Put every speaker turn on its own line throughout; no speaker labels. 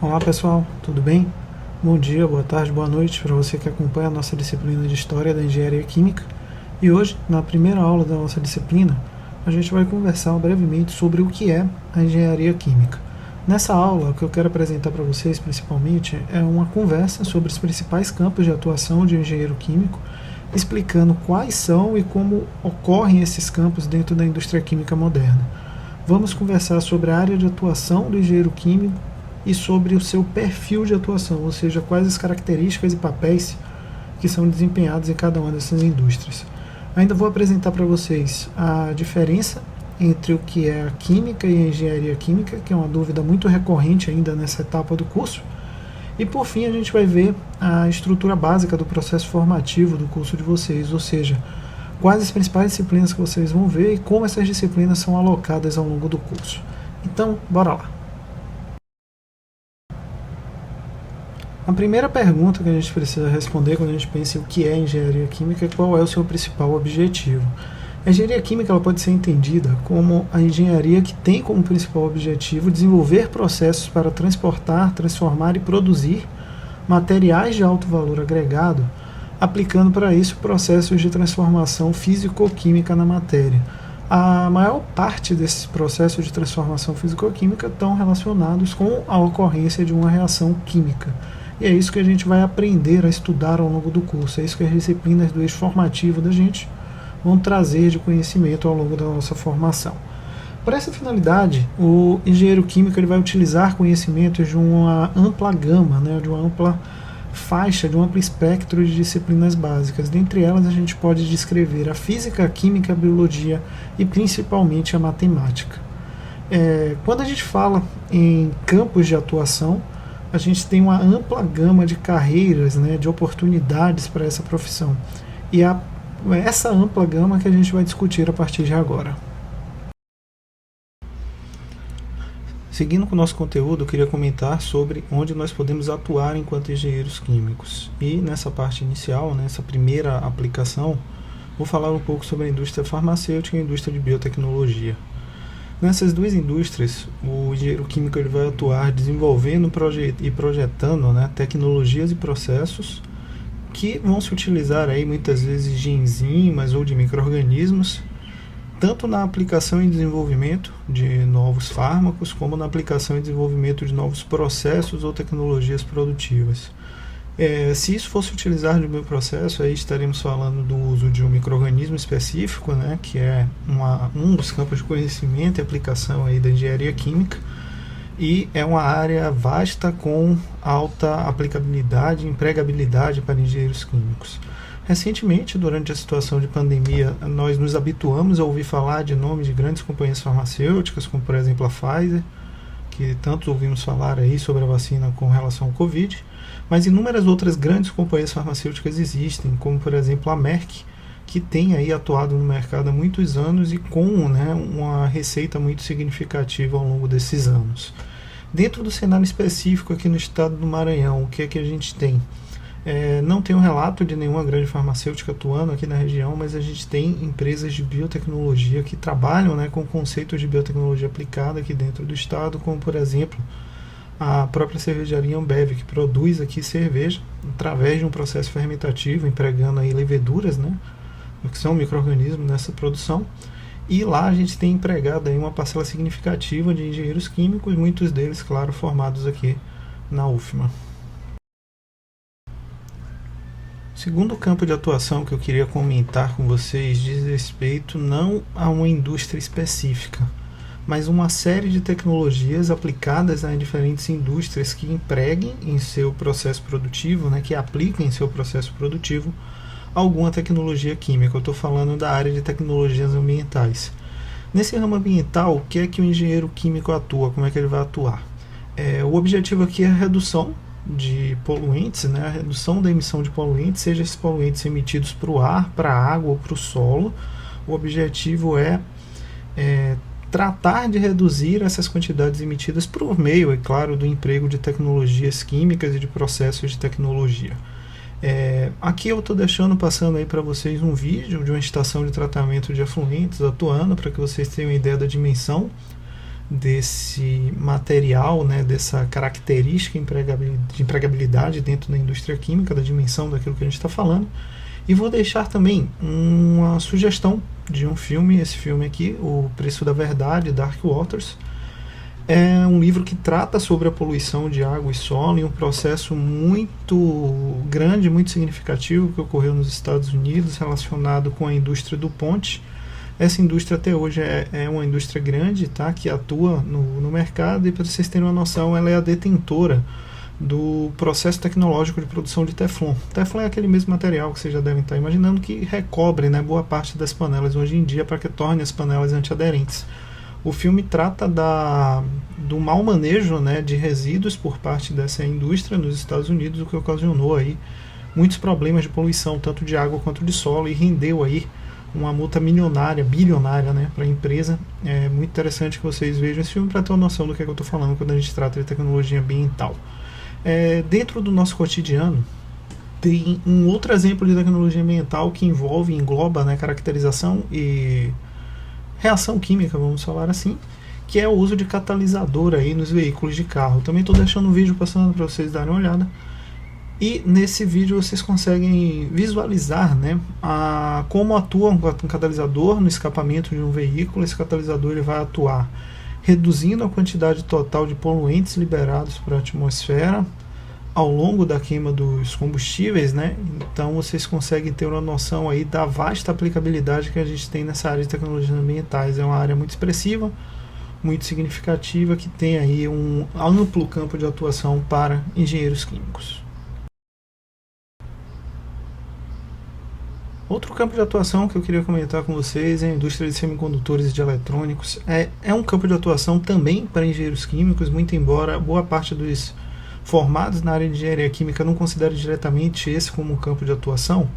Olá pessoal, tudo bem? Bom dia, boa tarde, boa noite para você que acompanha a nossa disciplina de História da Engenharia Química. E hoje, na primeira aula da nossa disciplina, a gente vai conversar brevemente sobre o que é a Engenharia Química. Nessa aula, o que eu quero apresentar para vocês principalmente é uma conversa sobre os principais campos de atuação de um engenheiro químico, explicando quais são e como ocorrem esses campos dentro da indústria química moderna. Vamos conversar sobre a área de atuação do engenheiro químico e sobre o seu perfil de atuação, ou seja, quais as características e papéis que são desempenhados em cada uma dessas indústrias. Ainda vou apresentar para vocês a diferença entre o que é a química e a engenharia química, que é uma dúvida muito recorrente ainda nessa etapa do curso. E por fim a gente vai ver a estrutura básica do processo formativo do curso de vocês, ou seja, quais as principais disciplinas que vocês vão ver e como essas disciplinas são alocadas ao longo do curso. Então, bora lá! A primeira pergunta que a gente precisa responder quando a gente pensa em o que é engenharia química é qual é o seu principal objetivo. A engenharia química ela pode ser entendida como a engenharia que tem como principal objetivo desenvolver processos para transportar, transformar e produzir materiais de alto valor agregado, aplicando para isso processos de transformação físico-química na matéria. A maior parte desses processos de transformação físico-química estão relacionados com a ocorrência de uma reação química. E é isso que a gente vai aprender a estudar ao longo do curso. É isso que as disciplinas do eixo formativo da gente vão trazer de conhecimento ao longo da nossa formação. Para essa finalidade, o engenheiro químico ele vai utilizar conhecimentos de uma ampla gama, de uma ampla faixa, de um amplo espectro de disciplinas básicas. Dentre elas, a gente pode descrever a física, a química, a biologia e principalmente a matemática. Quando a gente fala em campos de atuação, a gente tem uma ampla gama de carreiras, de oportunidades para essa profissão. E é essa ampla gama que a gente vai discutir a partir de agora. Seguindo com o nosso conteúdo, eu queria comentar sobre onde nós podemos atuar enquanto engenheiros químicos. E nessa parte inicial, nessa primeira aplicação, vou falar um pouco sobre a indústria farmacêutica e a indústria de biotecnologia. Nessas duas indústrias, o engenheiro químico ele vai atuar desenvolvendo e projetando tecnologias e processos que vão se utilizar aí, muitas vezes de enzimas ou de micro-organismos, tanto na aplicação e desenvolvimento de novos fármacos, como na aplicação e desenvolvimento de novos processos ou tecnologias produtivas. Se isso fosse utilizar de um processo, aí estaremos falando do uso de um micro-organismo específico, que é um dos campos de conhecimento e aplicação aí da engenharia química, e é uma área vasta com alta aplicabilidade e empregabilidade para engenheiros químicos. Recentemente, durante a situação de pandemia, nós nos habituamos a ouvir falar de nomes de grandes companhias farmacêuticas, como por exemplo a Pfizer, que tanto ouvimos falar aí sobre a vacina com relação ao Covid, mas inúmeras outras grandes companhias farmacêuticas existem, como por exemplo a Merck, que tem aí atuado no mercado há muitos anos e com uma receita muito significativa ao longo desses anos. Dentro do cenário específico aqui no estado do Maranhão, o que é que a gente tem? Não tem um relato de nenhuma grande farmacêutica atuando aqui na região, mas a gente tem empresas de biotecnologia que trabalham com conceitos de biotecnologia aplicada aqui dentro do estado, como por exemplo a própria cervejaria Ambev, que produz aqui cerveja através de um processo fermentativo, empregando aí leveduras, que são micro-organismos nessa produção. E lá a gente tem empregado aí uma parcela significativa de engenheiros químicos, muitos deles, claro, formados aqui na UFMA. O segundo campo de atuação que eu queria comentar com vocês diz respeito não a uma indústria específica, mas uma série de tecnologias aplicadas em diferentes indústrias que empreguem em seu processo produtivo, que apliquem em seu processo produtivo alguma tecnologia química. Eu estou falando da área de tecnologias ambientais. Nesse ramo ambiental, o que é que o engenheiro químico atua? Como é que ele vai atuar? O objetivo aqui é a redução de poluentes, a redução da emissão de poluentes, seja esses poluentes emitidos para o ar, para a água ou para o solo. O objetivo é tratar de reduzir essas quantidades emitidas por meio, é claro, do emprego de tecnologias químicas e de processos de tecnologia. Aqui eu estou passando aí para vocês um vídeo de uma estação de tratamento de afluentes atuando, para que vocês tenham uma ideia da dimensão desse material, né, dessa característica de empregabilidade dentro da indústria química, da dimensão daquilo que a gente está falando. E vou deixar também uma sugestão de um filme, esse filme aqui, O Preço da Verdade, Dark Waters. É um livro que trata sobre a poluição de água e solo em um processo muito grande, muito significativo que ocorreu nos Estados Unidos relacionado com a indústria do ponte. Essa indústria até hoje é uma indústria grande, tá, que atua no mercado, e para vocês terem uma noção, ela é a detentora do processo tecnológico de produção de Teflon. Teflon é aquele mesmo material que vocês já devem estar imaginando que recobre, né, boa parte das panelas hoje em dia para que torne as panelas antiaderentes. O filme trata do mau manejo, né, de resíduos por parte dessa indústria nos Estados Unidos, o que ocasionou aí muitos problemas de poluição, tanto de água quanto de solo, e rendeu aí uma multa milionária, bilionária, né, para a empresa. É muito interessante que vocês vejam esse filme para ter uma noção do que eu estou falando quando a gente trata de tecnologia ambiental. Dentro do nosso cotidiano, tem um outro exemplo de tecnologia ambiental que engloba, né, caracterização e reação química, vamos falar assim, que é o uso de catalisador aí nos veículos de carro. Também estou deixando um vídeo passando para vocês darem uma olhada. E nesse vídeo vocês conseguem visualizar, né, como atua um catalisador no escapamento de um veículo. Esse catalisador ele vai atuar reduzindo a quantidade total de poluentes liberados para a atmosfera ao longo da queima dos combustíveis, né? Então vocês conseguem ter uma noção aí da vasta aplicabilidade que a gente tem nessa área de tecnologias ambientais. É uma área muito expressiva, muito significativa, que tem aí um amplo campo de atuação para engenheiros químicos. Outro campo de atuação que eu queria comentar com vocês é a indústria de semicondutores e de eletrônicos. É um campo de atuação também para engenheiros químicos, muito embora boa parte dos formados na área de engenharia química não considere diretamente esse como um campo de atuação,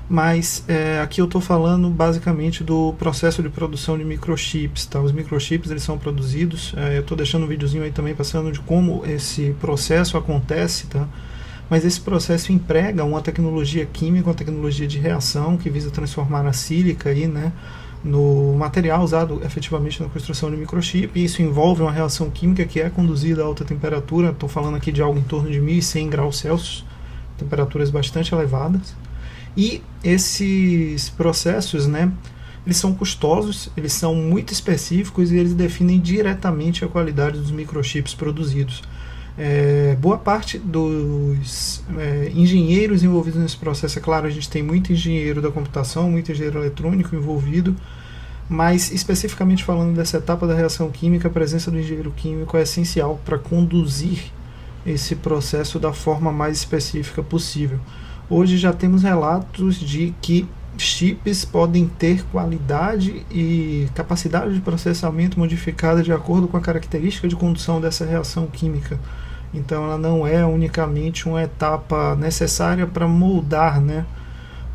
mas aqui eu estou falando basicamente do processo de produção de microchips. Tá? Os microchips eles são produzidos, eu estou deixando um videozinho aí também passando de como esse processo acontece, tá? Mas esse processo emprega uma tecnologia química, uma tecnologia de reação que visa transformar a sílica aí, né, no material usado efetivamente na construção de microchip. E isso envolve uma reação química que é conduzida a alta temperatura. Estou falando aqui de algo em torno de 1100 graus Celsius, temperaturas bastante elevadas. E esses processos, né, eles são custosos, eles são muito específicos e eles definem diretamente a qualidade dos microchips produzidos. Boa parte dos engenheiros envolvidos nesse processo, é claro, a gente tem muito engenheiro da computação, muito engenheiro eletrônico envolvido, mas especificamente falando dessa etapa da reação química, a presença do engenheiro químico é essencial para conduzir esse processo da forma mais específica possível. Hoje já temos relatos de que chips podem ter qualidade e capacidade de processamento modificada de acordo com a característica de condução dessa reação química. Então ela não é unicamente uma etapa necessária para moldar, né,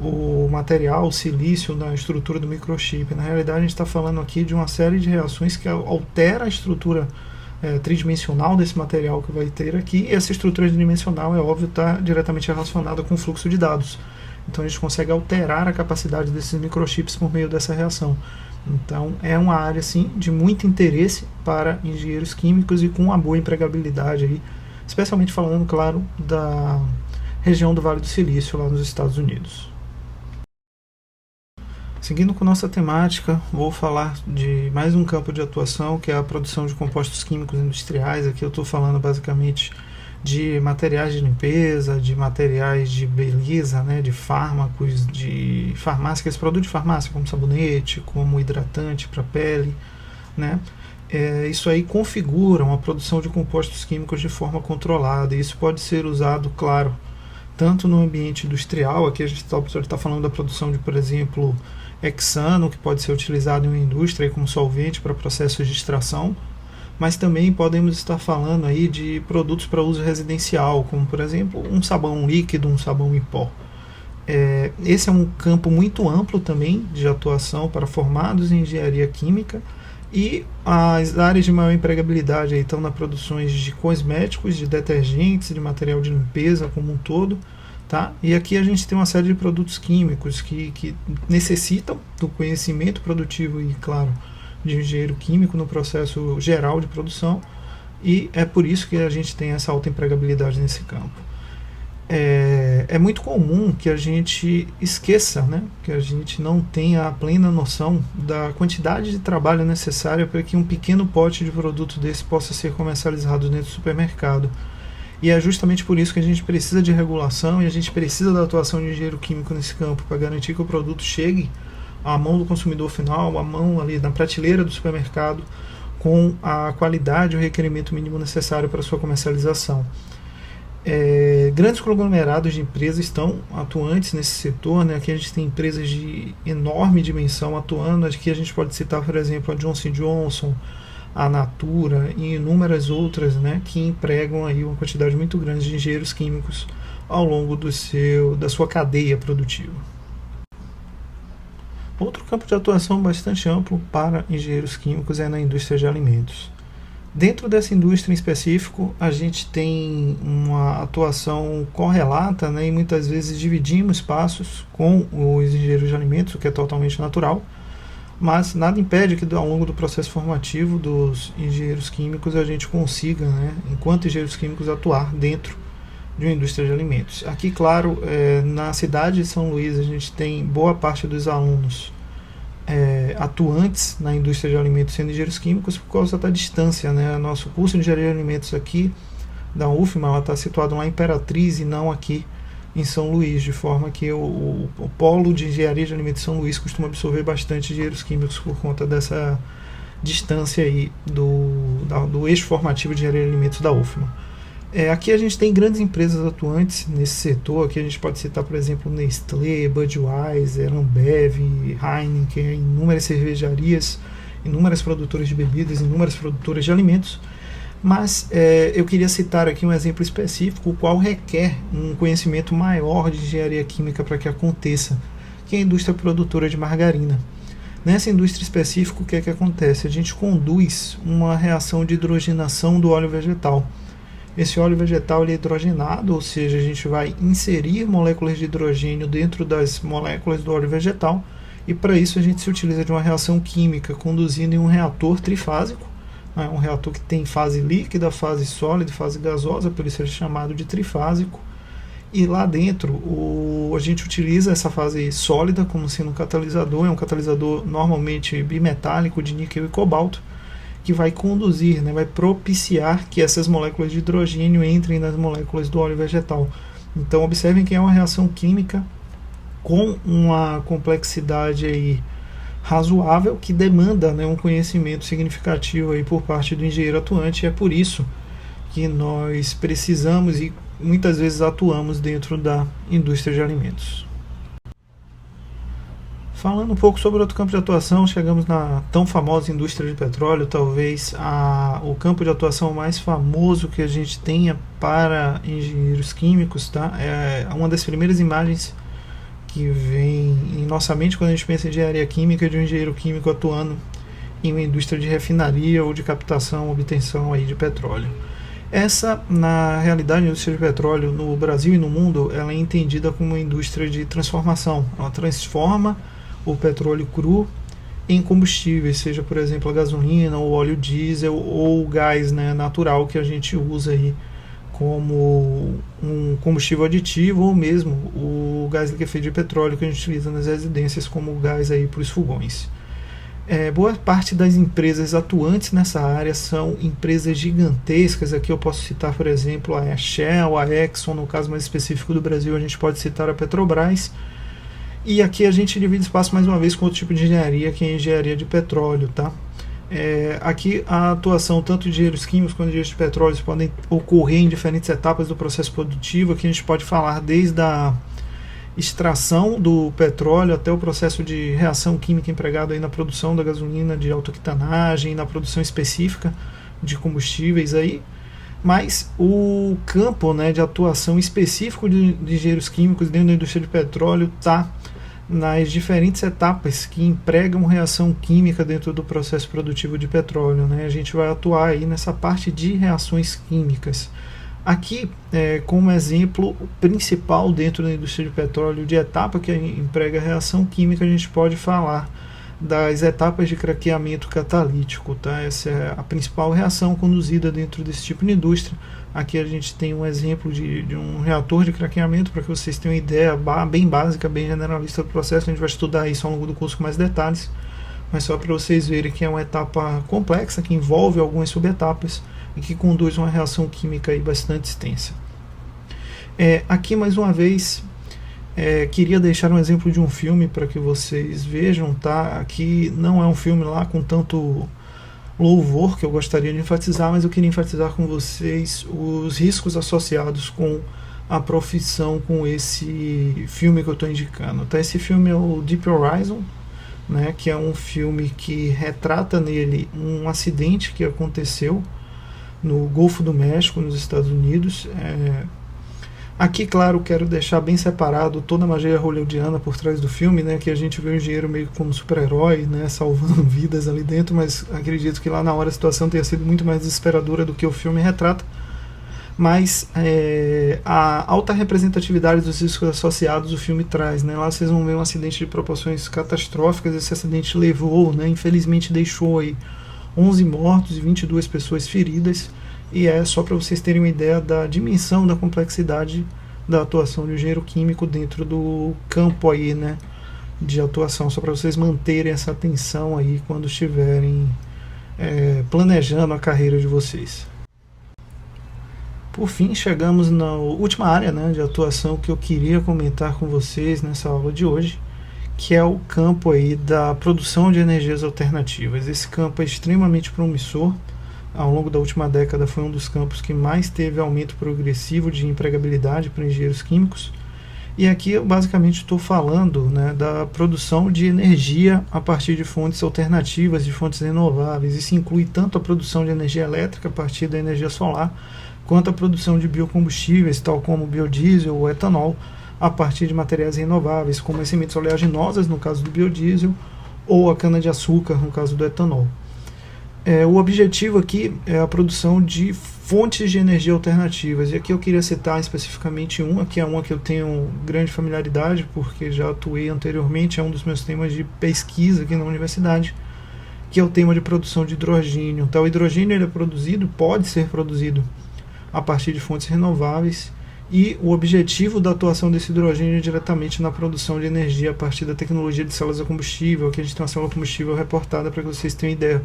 o material, o silício na estrutura do microchip. Na realidade a gente está falando aqui de uma série de reações que altera a estrutura tridimensional desse material que vai ter aqui, e essa estrutura tridimensional, é óbvio, está diretamente relacionada com o fluxo de dados. Então a gente consegue alterar a capacidade desses microchips por meio dessa reação. Então é uma área assim, de muito interesse para engenheiros químicos e com uma boa empregabilidade aí, especialmente falando, claro, da região do Vale do Silício lá nos Estados Unidos. Seguindo com nossa temática, vou falar de mais um campo de atuação, que é a produção de compostos químicos industriais. Aqui eu estou falando basicamente de materiais de limpeza, de materiais de beleza, né, de fármacos, de farmácia, aqueles produtos de farmácia, como sabonete, como hidratante para pele, né? Isso aí configura uma produção de compostos químicos de forma controlada, e isso pode ser usado, claro, tanto no ambiente industrial. Aqui a gente está falando da produção de, por exemplo, hexano, que pode ser utilizado em uma indústria como solvente para processos de extração, mas também podemos estar falando aí de produtos para uso residencial, como por exemplo um sabão líquido, um sabão em pó. Esse é um campo muito amplo também de atuação para formados em engenharia química, e as áreas de maior empregabilidade aí estão nas produções de cosméticos, de detergentes, de material de limpeza como um todo. Tá? E aqui a gente tem uma série de produtos químicos que necessitam do conhecimento produtivo e, claro, de engenheiro químico no processo geral de produção, e é por isso que a gente tem essa alta empregabilidade nesse campo. É muito comum que a gente esqueça, né, que a gente não tenha a plena noção da quantidade de trabalho necessária para que um pequeno pote de produto desse possa ser comercializado dentro do supermercado. E é justamente por isso que a gente precisa de regulação e a gente precisa da atuação de engenheiro químico nesse campo, para garantir que o produto chegue à mão do consumidor final, à mão ali na prateleira do supermercado, com a qualidade e o requerimento mínimo necessário para a sua comercialização. Grandes conglomerados de empresas estão atuantes nesse setor, né? Aqui a gente tem empresas de enorme dimensão atuando. Aqui a gente pode citar, por exemplo, a Johnson & Johnson, a Natura e inúmeras outras, né, que empregam aí uma quantidade muito grande de engenheiros químicos ao longo da sua cadeia produtiva. Outro campo de atuação bastante amplo para engenheiros químicos é na indústria de alimentos. Dentro dessa indústria em específico, a gente tem uma atuação correlata, né, e muitas vezes dividimos espaços com os engenheiros de alimentos, o que é totalmente natural, mas nada impede que ao longo do processo formativo dos engenheiros químicos a gente consiga, né, enquanto engenheiros químicos, atuar dentro de uma indústria de alimentos. Aqui, claro, na cidade de São Luís a gente tem boa parte dos alunos atuantes na indústria de alimentos sendo engenheiros químicos por causa da distância, né? Nosso curso de engenharia de alimentos aqui da UFMA está situado lá em Imperatriz e não aqui em São Luís, de forma que o polo de engenharia de alimentos de São Luís costuma absorver bastante engenheiros químicos por conta dessa distância aí do eixo formativo de engenharia de alimentos da UFMA. Aqui a gente tem grandes empresas atuantes nesse setor. Aqui a gente pode citar, por exemplo, Nestlé, Budweiser, Ambev, Heineken, inúmeras cervejarias, inúmeras produtoras de bebidas, inúmeras produtoras de alimentos. Mas eu queria citar aqui um exemplo específico, o qual requer um conhecimento maior de engenharia química para que aconteça, que é a indústria produtora de margarina. Nessa indústria específica, o que é que acontece? A gente conduz uma reação de hidrogenação do óleo vegetal. Esse óleo vegetal ele é hidrogenado, ou seja, a gente vai inserir moléculas de hidrogênio dentro das moléculas do óleo vegetal, e para isso a gente se utiliza de uma reação química conduzindo em um reator trifásico, né, um reator que tem fase líquida, fase sólida e fase gasosa, por isso ele é chamado de trifásico. E lá dentro a gente utiliza essa fase sólida como sendo um catalisador, é um catalisador normalmente bimetálico de níquel e cobalto, que vai conduzir, né, vai propiciar que essas moléculas de hidrogênio entrem nas moléculas do óleo vegetal. Então observem que é uma reação química com uma complexidade aí razoável, que demanda, né, um conhecimento significativo aí por parte do engenheiro atuante, e é por isso que nós precisamos e muitas vezes atuamos dentro da indústria de alimentos. Falando um pouco sobre outro campo de atuação, chegamos na tão famosa indústria de petróleo, talvez o campo de atuação mais famoso que a gente tenha para engenheiros químicos, tá? É uma das primeiras imagens que vem em nossa mente quando a gente pensa em engenharia química, de um engenheiro químico atuando em uma indústria de refinaria ou de captação, obtenção aí de petróleo. Essa, na realidade, a indústria de petróleo no Brasil e no mundo, ela é entendida como uma indústria de transformação. Ela transforma o petróleo cru em combustíveis, seja, por exemplo, a gasolina, o óleo diesel ou o gás, né, natural que a gente usa aí como um combustível aditivo, ou mesmo o gás liquefeito de petróleo que a gente utiliza nas residências como gás aí para os fogões. Boa parte das empresas atuantes nessa área são empresas gigantescas. Aqui eu posso citar, por exemplo, a Shell, a Exxon. No caso mais específico do Brasil, a gente pode citar a Petrobras. E aqui a gente divide espaço mais uma vez com outro tipo de engenharia, que é a engenharia de petróleo, tá? Aqui a atuação tanto de engenheiros químicos quanto de engenheiros de petróleo podem ocorrer em diferentes etapas do processo produtivo. Aqui a gente pode falar desde a extração do petróleo até o processo de reação química empregado aí na produção da gasolina de autooctanagem, na produção específica de combustíveis aí. Mas o campo, né, de atuação específico de engenheiros químicos dentro da indústria de petróleo está nas diferentes etapas que empregam reação química dentro do processo produtivo de petróleo, né? A gente vai atuar aí nessa parte de reações químicas. Aqui, como exemplo principal dentro da indústria de petróleo de etapa que emprega reação química, a gente pode falar das etapas de craqueamento catalítico, tá? Essa é a principal reação conduzida dentro desse tipo de indústria. Aqui a gente tem um exemplo de um reator de craqueamento, para que vocês tenham uma ideia bem básica, bem generalista do processo. A gente vai estudar isso ao longo do curso com mais detalhes, mas só para vocês verem que é uma etapa complexa, que envolve algumas subetapas e que conduz uma reação química aí bastante extensa. Aqui mais uma vez queria deixar um exemplo de um filme para que vocês vejam, tá? Aqui não é um filme lá com tanto louvor que eu gostaria de enfatizar, mas eu queria enfatizar com vocês os riscos associados com a profissão, com esse filme que eu estou indicando, tá? Esse filme é o Deep Horizon, né, que é um filme que retrata nele um acidente que aconteceu no Golfo do México, nos Estados Unidos. Aqui, claro, quero deixar bem separado toda a magia hollywoodiana por trás do filme, né, que a gente vê o engenheiro meio como super-herói, né, salvando vidas ali dentro, mas acredito que lá na hora a situação tenha sido muito mais desesperadora do que o filme retrata. Mas a alta representatividade dos riscos associados o filme traz, né? Lá vocês vão ver um acidente de proporções catastróficas. Esse acidente levou, né, infelizmente deixou aí 11 mortos e 22 pessoas feridas, e é só para vocês terem uma ideia da dimensão, da complexidade da atuação de um engenheiro químico dentro do campo aí, né, de atuação, só para vocês manterem essa atenção aí quando estiverem planejando a carreira de vocês. Por fim, chegamos na última área, né, de atuação que eu queria comentar com vocês nessa aula de hoje, que é o campo aí da produção de energias alternativas. Esse campo é extremamente promissor. Ao longo da última década foi um dos campos que mais teve aumento progressivo de empregabilidade para engenheiros químicos. E aqui eu basicamente estou falando, né, da produção de energia a partir de fontes alternativas, de fontes renováveis. Isso inclui tanto a produção de energia elétrica a partir da energia solar, quanto a produção de biocombustíveis, tal como o biodiesel ou etanol, a partir de materiais renováveis, como as sementes oleaginosas, no caso do biodiesel, ou a cana-de-açúcar, no caso do etanol. O objetivo aqui é a produção de fontes de energia alternativas, e aqui eu queria citar especificamente uma, que é uma que eu tenho grande familiaridade, porque já atuei anteriormente, é um dos meus temas de pesquisa aqui na universidade, que é o tema de produção de hidrogênio. Então, o hidrogênio ele é produzido, pode ser produzido a partir de fontes renováveis, e o objetivo da atuação desse hidrogênio é diretamente na produção de energia a partir da tecnologia de células a combustível. Aqui a gente tem uma célula a combustível reportada para que vocês tenham ideia.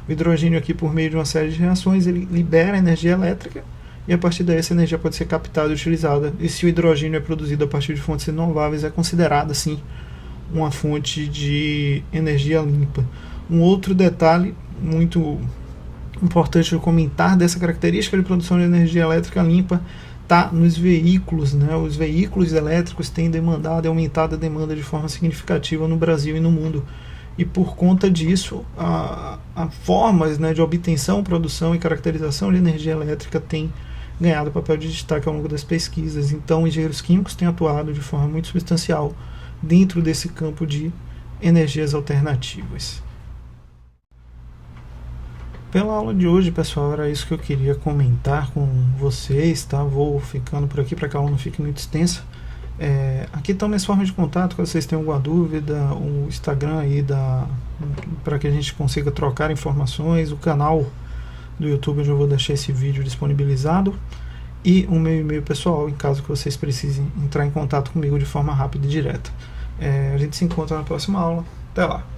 O hidrogênio aqui, por meio de uma série de reações, ele libera energia elétrica, e a partir daí essa energia pode ser captada e utilizada. E se o hidrogênio é produzido a partir de fontes renováveis, é considerado assim uma fonte de energia limpa. Um outro detalhe muito importante de comentar dessa característica de produção de energia elétrica limpa está nos veículos, né? Os veículos elétricos têm demandado e aumentado a demanda de forma significativa no Brasil e no mundo. E por conta disso, a formas, né, de obtenção, produção e caracterização de energia elétrica tem ganhado papel de destaque ao longo das pesquisas. Então, engenheiros químicos têm atuado de forma muito substancial dentro desse campo de energias alternativas. Pela aula de hoje, pessoal, era isso que eu queria comentar com vocês, tá? Vou ficando por aqui para que a aula não fique muito extensa. Aqui estão minhas formas de contato, caso vocês tenham alguma dúvida, o Instagram aí para que a gente consiga trocar informações, o canal do YouTube onde eu vou deixar esse vídeo disponibilizado, e o meu e-mail pessoal, em caso que vocês precisem entrar em contato comigo de forma rápida e direta. A gente se encontra na próxima aula. Até lá!